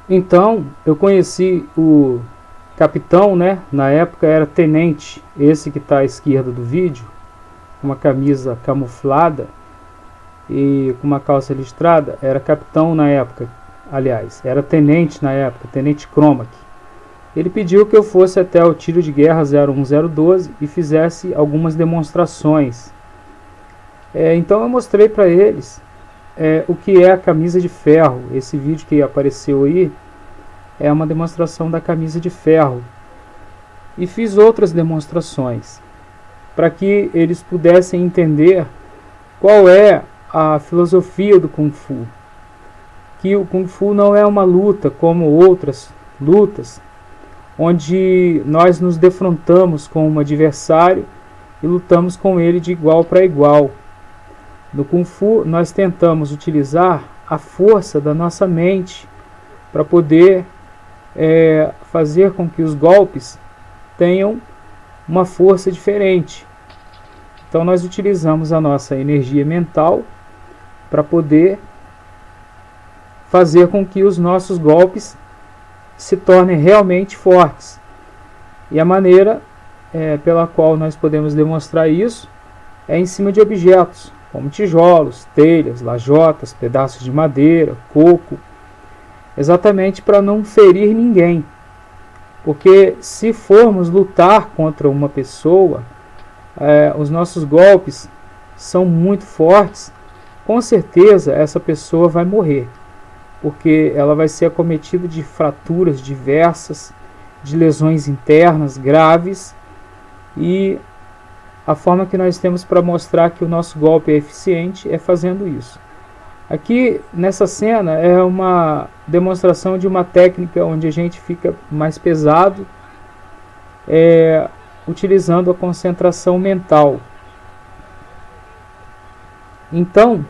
Então eu conheci o capitão, né? Na época era tenente, esse que está à esquerda do vídeo, com uma camisa camuflada e com uma calça listrada. Era capitão na época, aliás, era tenente na época, tenente Cromack. Ele pediu que eu fosse até o tiro de guerra 01012 e fizesse algumas demonstrações. Então eu mostrei para eles o que é a camisa de ferro. Esse vídeo que apareceu aí é uma demonstração da camisa de ferro. E fiz outras demonstrações para que eles pudessem entender qual é a filosofia do Kung Fu. Que o Kung Fu não é uma luta como outras lutas, onde nós nos defrontamos com um adversário e lutamos com ele de igual para igual. No Kung Fu nós tentamos utilizar a força da nossa mente para poder fazer com que os golpes tenham uma força diferente. Então nós utilizamos a nossa energia mental para poder fazer com que os nossos golpes se tornem realmente fortes. E a maneira pela qual nós podemos demonstrar isso é em cima de objetos, como tijolos, telhas, lajotas, pedaços de madeira, coco, exatamente para não ferir ninguém. Porque se formos lutar contra uma pessoa, os nossos golpes são muito fortes, com certeza essa pessoa vai morrer, porque ela vai ser acometida de fraturas diversas, de lesões internas graves, e a forma que nós temos para mostrar que o nosso golpe é eficiente é fazendo isso. Aqui nessa cena é uma demonstração de uma técnica onde a gente fica mais pesado, utilizando a concentração mental. Então,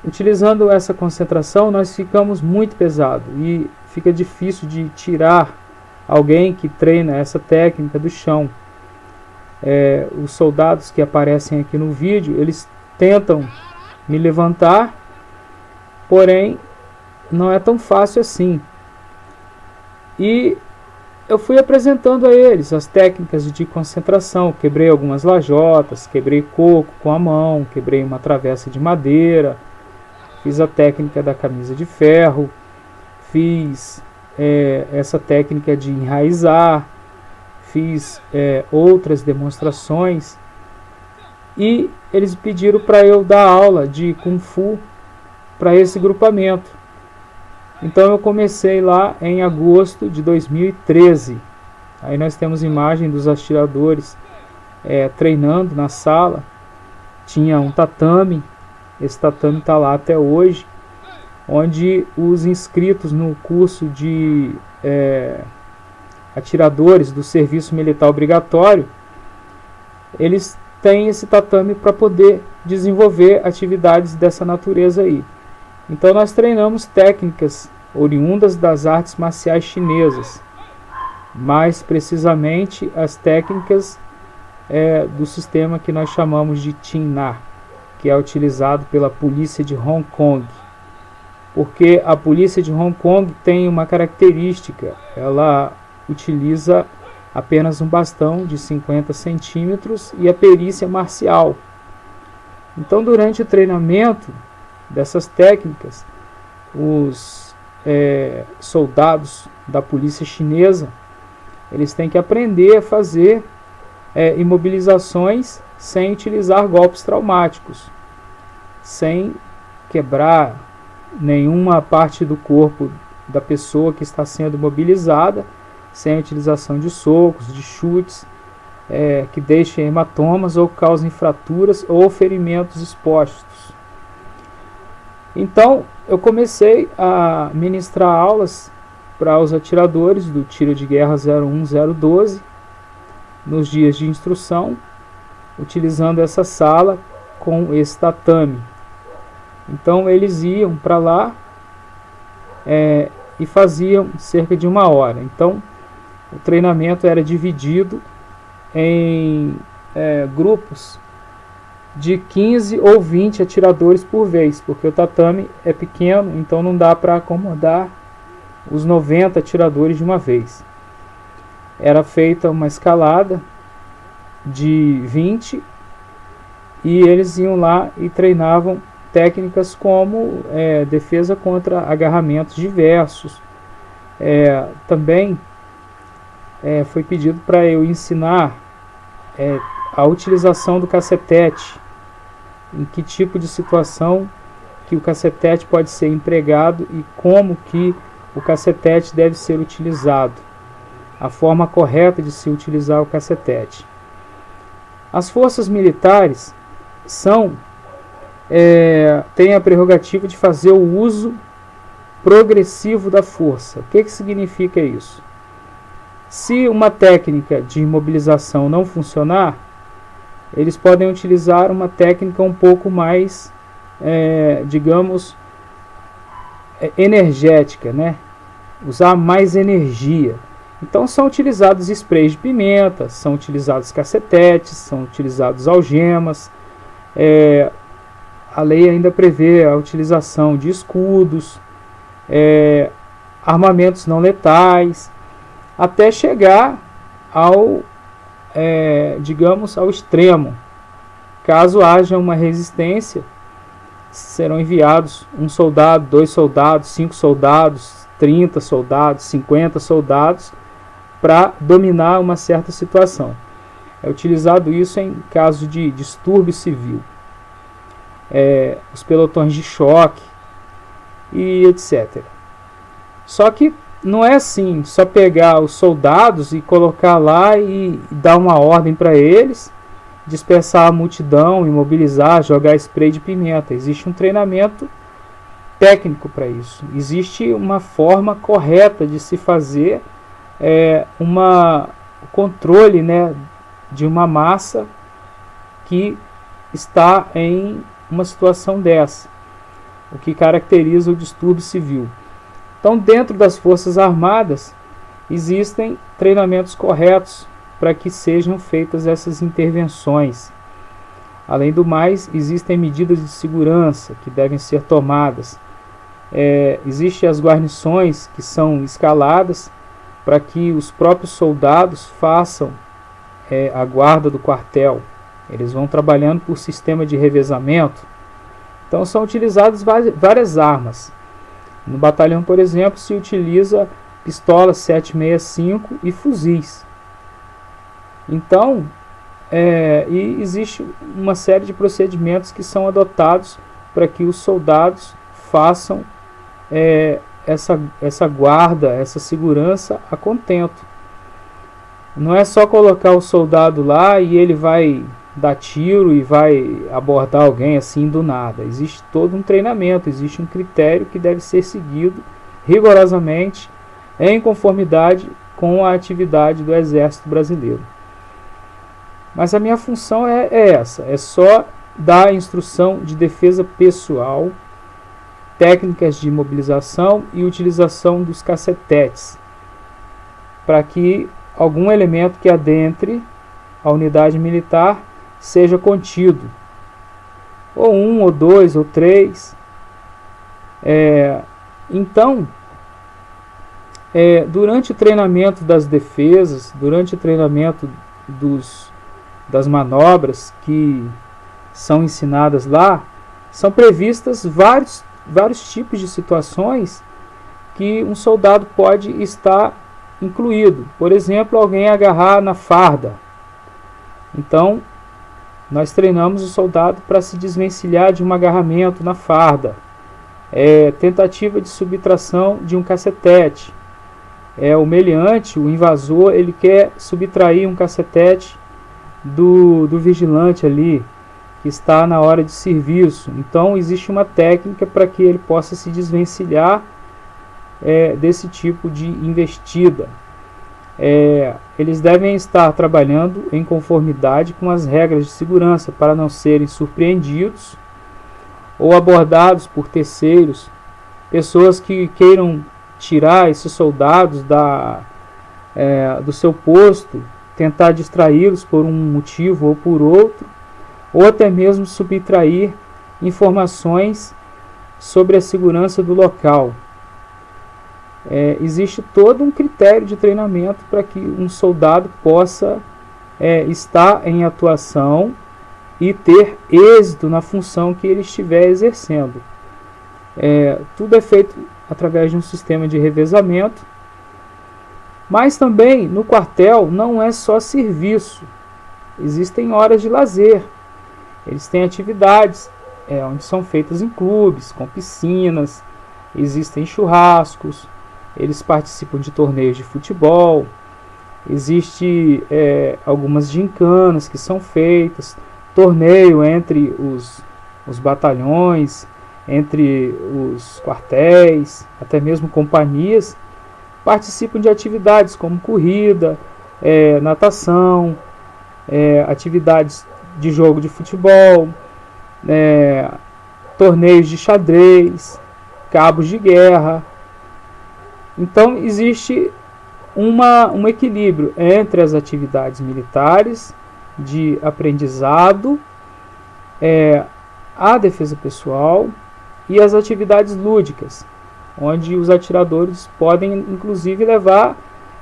utilizando essa concentração, nós ficamos muito pesado e fica difícil de tirar alguém que treina essa técnica do chão. Os soldados que aparecem aqui no vídeo, eles tentam me levantar, porém não é tão fácil assim. E eu fui apresentando a eles as técnicas de concentração. Quebrei algumas lajotas, quebrei coco com a mão, quebrei uma travessa de madeira, fiz a técnica da camisa de ferro, fiz essa técnica de enraizar, fiz outras demonstrações, e eles pediram para eu dar aula de Kung Fu para esse grupamento. Então eu comecei lá em agosto de 2013. Aí nós temos imagem dos atiradores treinando na sala. Tinha um tatame, esse tatame está lá até hoje, onde os inscritos no curso de atiradores do serviço militar obrigatório, eles têm esse tatame para poder desenvolver atividades dessa natureza aí. Então nós treinamos técnicas oriundas das artes marciais chinesas, mais precisamente as técnicas do sistema que nós chamamos de Tien Na, que é utilizado pela polícia de Hong Kong. Porque a polícia de Hong Kong tem uma característica: ela utiliza apenas um bastão de 50 centímetros e a perícia marcial. Então, durante o treinamento dessas técnicas, os soldados da polícia chinesa, eles têm que aprender a fazer imobilizações sem utilizar golpes traumáticos, sem quebrar nenhuma parte do corpo da pessoa que está sendo imobilizada, sem a utilização de socos, de chutes, que deixem hematomas ou causem fraturas ou ferimentos expostos. Então eu comecei a ministrar aulas para os atiradores do tiro de guerra 01012 nos dias de instrução, utilizando essa sala com esse tatame. Então eles iam para lá e faziam cerca de 1 hora. Então o treinamento era dividido em grupos de 15 ou 20 atiradores por vez, porque o tatame é pequeno, então não dá para acomodar os 90 atiradores de uma vez. Era feita uma escalada de 20 e eles iam lá e treinavam técnicas como defesa contra agarramentos diversos. Também foi pedido para eu ensinar a utilização do cacetete, em que tipo de situação que o cacetete pode ser empregado e como que o cacetete deve ser utilizado, a forma correta de se utilizar o cacetete. As forças militares têm a prerrogativa de fazer o uso progressivo da força. O que significa isso? Se uma técnica de imobilização não funcionar, eles podem utilizar uma técnica um pouco mais, digamos, energética, né? Usar mais energia. Então são utilizados sprays de pimenta, são utilizados cacetetes, são utilizados algemas. A lei ainda prevê a utilização de escudos, armamentos não letais, até chegar ao extremo. Caso haja uma resistência, serão enviados um soldado, 2 soldados, 5 soldados, 30 soldados, 50 soldados para dominar uma certa situação. É utilizado isso em caso de distúrbio civil. Os pelotões de choque e etc. Só que não é assim, só pegar os soldados e colocar lá e dar uma ordem para eles, dispersar a multidão, imobilizar, jogar spray de pimenta. Existe um treinamento técnico para isso. Existe uma forma correta de se fazer controle, né, de uma massa que está em uma situação dessa, o que caracteriza o distúrbio civil. Então, dentro das Forças Armadas, existem treinamentos corretos para que sejam feitas essas intervenções. Além do mais, existem medidas de segurança que devem ser tomadas. Existem as guarnições que são escaladas para que os próprios soldados façam a guarda do quartel. Eles vão trabalhando por sistema de revezamento. Então são utilizadas várias armas. No batalhão, por exemplo, se utiliza pistola 7,65 e fuzis. Então, e existe uma série de procedimentos que são adotados para que os soldados façam essa guarda, essa segurança a contento. Não é só colocar o soldado lá e ele vai dar tiro e vai abordar alguém assim do nada. Existe todo um treinamento, existe um critério que deve ser seguido rigorosamente em conformidade com a atividade do Exército Brasileiro. Mas a minha função é essa, é só dar instrução de defesa pessoal, técnicas de imobilização e utilização dos cacetetes, para que algum elemento que adentre a unidade militar seja contido, ou 1, ou 2, ou 3. Então, durante o treinamento das defesas, durante o treinamento das manobras que são ensinadas lá, são previstas vários tipos de situações que um soldado pode estar incluído. Por exemplo, alguém agarrar na farda. Então, nós treinamos o soldado para se desvencilhar de um agarramento na farda. Tentativa de subtração de um cacetete. O meliante, o invasor, ele quer subtrair um cacetete do vigilante ali, que está na hora de serviço. Então, existe uma técnica para que ele possa se desvencilhar desse tipo de investida. Eles devem estar trabalhando em conformidade com as regras de segurança para não serem surpreendidos ou abordados por terceiros, pessoas que queiram tirar esses soldados do seu posto, tentar distraí-los por um motivo ou por outro, ou até mesmo subtrair informações sobre a segurança do local. existe todo um critério de treinamento para que um soldado possa estar em atuação e ter êxito na função que ele estiver exercendo. Tudo é feito através de um sistema de revezamento, mas também no quartel não é só serviço, existem horas de lazer. Eles têm atividades onde são feitas em clubes, com piscinas, existem churrascos, eles participam de torneios de futebol, existe algumas gincanas que são feitas, torneio entre os batalhões, entre os quartéis, até mesmo companhias, participam de atividades como corrida, natação, atividades de jogo de futebol, torneios de xadrez, cabos de guerra. Então existe um equilíbrio entre as atividades militares de aprendizado, a defesa pessoal e as atividades lúdicas, onde os atiradores podem inclusive levar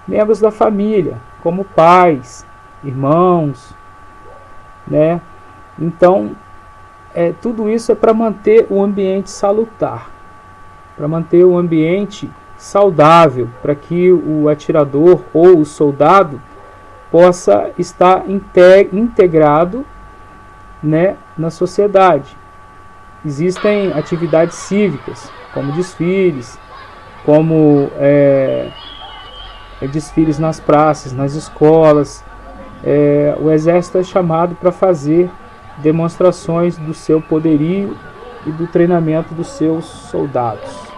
membros da família, como pais, irmãos, né? Então, tudo isso é para manter o ambiente salutar, para manter o ambiente saudável, para que o atirador ou o soldado possa estar integrado, né, na sociedade. Existem atividades cívicas, como desfiles, como desfiles nas praças, nas escolas. O exército é chamado para fazer demonstrações do seu poderio e do treinamento dos seus soldados.